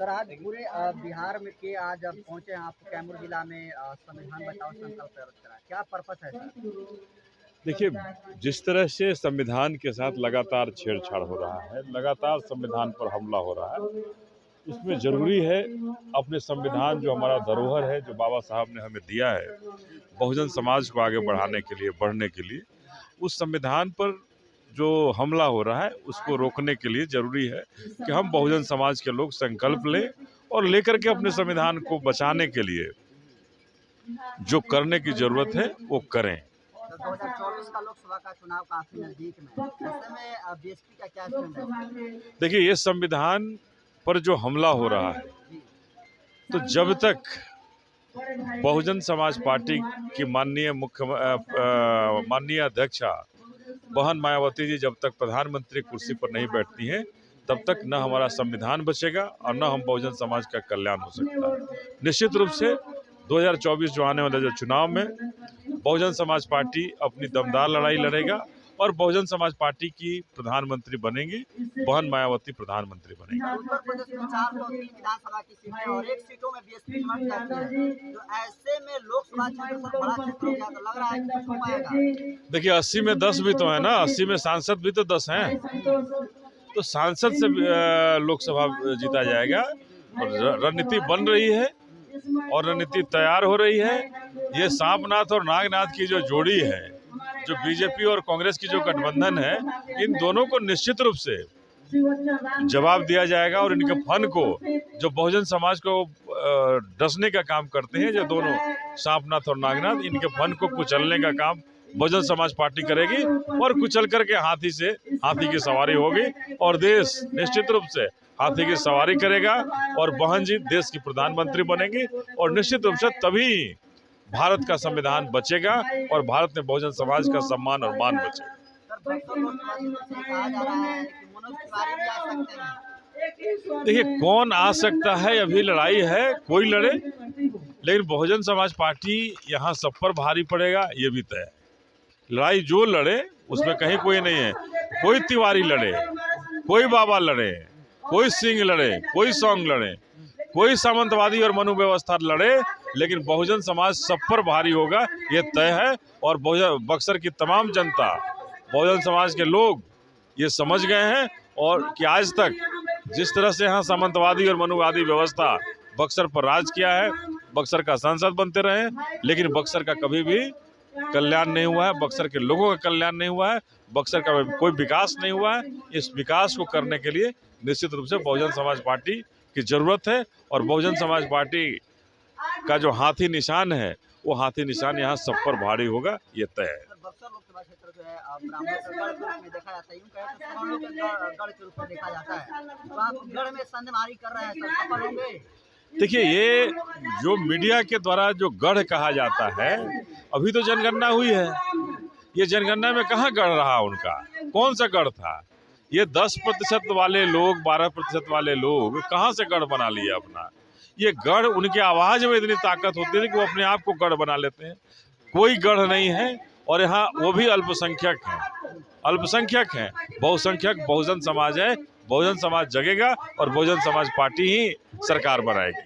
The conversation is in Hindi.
सर आज पूरे बिहार में के आज अब पहुंचे हैं आप कैमूर जिला में संविधान बचाओ संकल्प करा, क्या पर्पस है सर? देखिए, जिस तरह से संविधान के साथ लगातार छेड़छाड़ हो रहा है, लगातार संविधान पर हमला हो रहा है, इसमें ज़रूरी है अपने संविधान जो हमारा धरोहर है, जो बाबा साहब ने हमें दिया है, बहुजन समाज को आगे बढ़ाने के लिए, बढ़ने के लिए, उस संविधान पर जो हमला हो रहा है, उसको रोकने के लिए ज़रूरी है कि हम बहुजन समाज के लोग संकल्प लें और लेकर के अपने संविधान को बचाने के लिए जो करने की ज़रूरत है, वो करें। 2024 का लोकसभा का चुनाव काफी नजदीक में, ऐसे में बीएसपी का क्या स्टैंड है? देखिए, ये संविधान पर जो हमला हो रहा है, तो जब तक बहुजन समाज पार्टी की माननीय अध्यक्षा बहन मायावती जी जब तक प्रधानमंत्री कुर्सी पर नहीं बैठती हैं, तब तक न हमारा संविधान बचेगा और न हम बहुजन समाज का कल्याण हो सकता है। निश्चित रूप से 2024 जो आने वाले जो चुनाव में बहुजन समाज पार्टी अपनी दमदार लड़ाई लड़ेगा और बहुजन समाज पार्टी की प्रधानमंत्री बनेंगी, बहन मायावती प्रधानमंत्री बनेंगी। उत्तर प्रदेश में 403 विधानसभा की सीटें और 1 सीटों में बीएसपी जीत जाती है, तो ऐसे में लोकसभा क्षेत्र से बड़ा क्षेत्र हो गया, तो लग रहा है कि कुछ हो पाएगा। देखिए, 80 में 10 भी तो है ना, 80 में सांसद भी तो 10 हैं, तो सांसद से लोकसभा जीता जाएगा। और रणनीति बन रही है और रणनीति तैयार हो रही है। ये सांपनाथ और नागनाथ की जो जोड़ी है, जो बीजेपी और कांग्रेस की जो गठबंधन है, इन दोनों को निश्चित रूप से जवाब दिया जाएगा और इनके फन को, जो बहुजन समाज को डसने का काम करते हैं, जो दोनों सांपनाथ और नागनाथ, इनके फन को कुचलने का काम बहुजन समाज पार्टी करेगी और कुचल करके हाथी की सवारी होगी और देश निश्चित रूप से हाथी की सवारी करेगा और बहन जी देश की प्रधानमंत्री बनेगी और निश्चित रूप से तभी भारत का संविधान बचेगा और भारत में बहुजन समाज का सम्मान और मान बचेगा। देखिए, कौन आ सकता है, अभी लड़ाई है, कोई लड़े, लेकिन बहुजन समाज पार्टी यहाँ सब पर भारी पड़ेगा, ये भी तय है। लड़ाई जो लड़े उसमें कहीं कोई नहीं है, कोई तिवारी लड़े, कोई बाबा लड़े, कोई सिंह लड़े, कोई सॉन्ग लड़े, कोई सामंतवादी और मनु व्यवस्था लड़े, लेकिन बहुजन समाज सब पर भारी होगा, ये तय है। और बक्सर की तमाम जनता, बहुजन समाज के लोग ये समझ गए हैं और कि आज तक जिस तरह से यहाँ सामंतवादी और मनुवादी व्यवस्था बक्सर पर राज किया है, बक्सर का सांसद बनते रहे, लेकिन बक्सर का कभी भी कल्याण नहीं हुआ है, बक्सर के लोगों का कल्याण नहीं हुआ है, बक्सर का कोई विकास नहीं हुआ है। इस विकास को करने के लिए निश्चित रूप से बहुजन समाज पार्टी की जरूरत है और बहुजन समाज पार्टी का जो हाथी निशान है, वो हाथी निशान यहाँ सब पर भारी होगा, ये तय है। बक्सर लोकसभा क्षेत्र जो है ब्राह्मण के गढ़ के रूप में देखा जाता है, यूं कहें तो सवर्णों के गढ़ के रूप में देखा जाता है, तो आप गढ़ में संधमारी कर रहे हैं, सर सफल होंगे? देखिए, ये जो मीडिया के द्वारा जो गढ़ कहा जाता है, अभी तो जनगणना हुई है, ये जनगणना में कहाँ गढ़ रहा उनका, कौन सा गढ़ था? ये 10% वाले लोग, 12% वाले लोग कहाँ से गढ़ बना लिए अपना? ये गढ़, उनके आवाज में इतनी ताकत होती है कि वो अपने आप को गढ़ बना लेते हैं। कोई गढ़ नहीं है और यहाँ वो भी अल्पसंख्यक हैं, बहुसंख्यक बहुजन समाज है। बहुजन समाज जगेगा और बहुजन समाज पार्टी ही सरकार बनाएगी।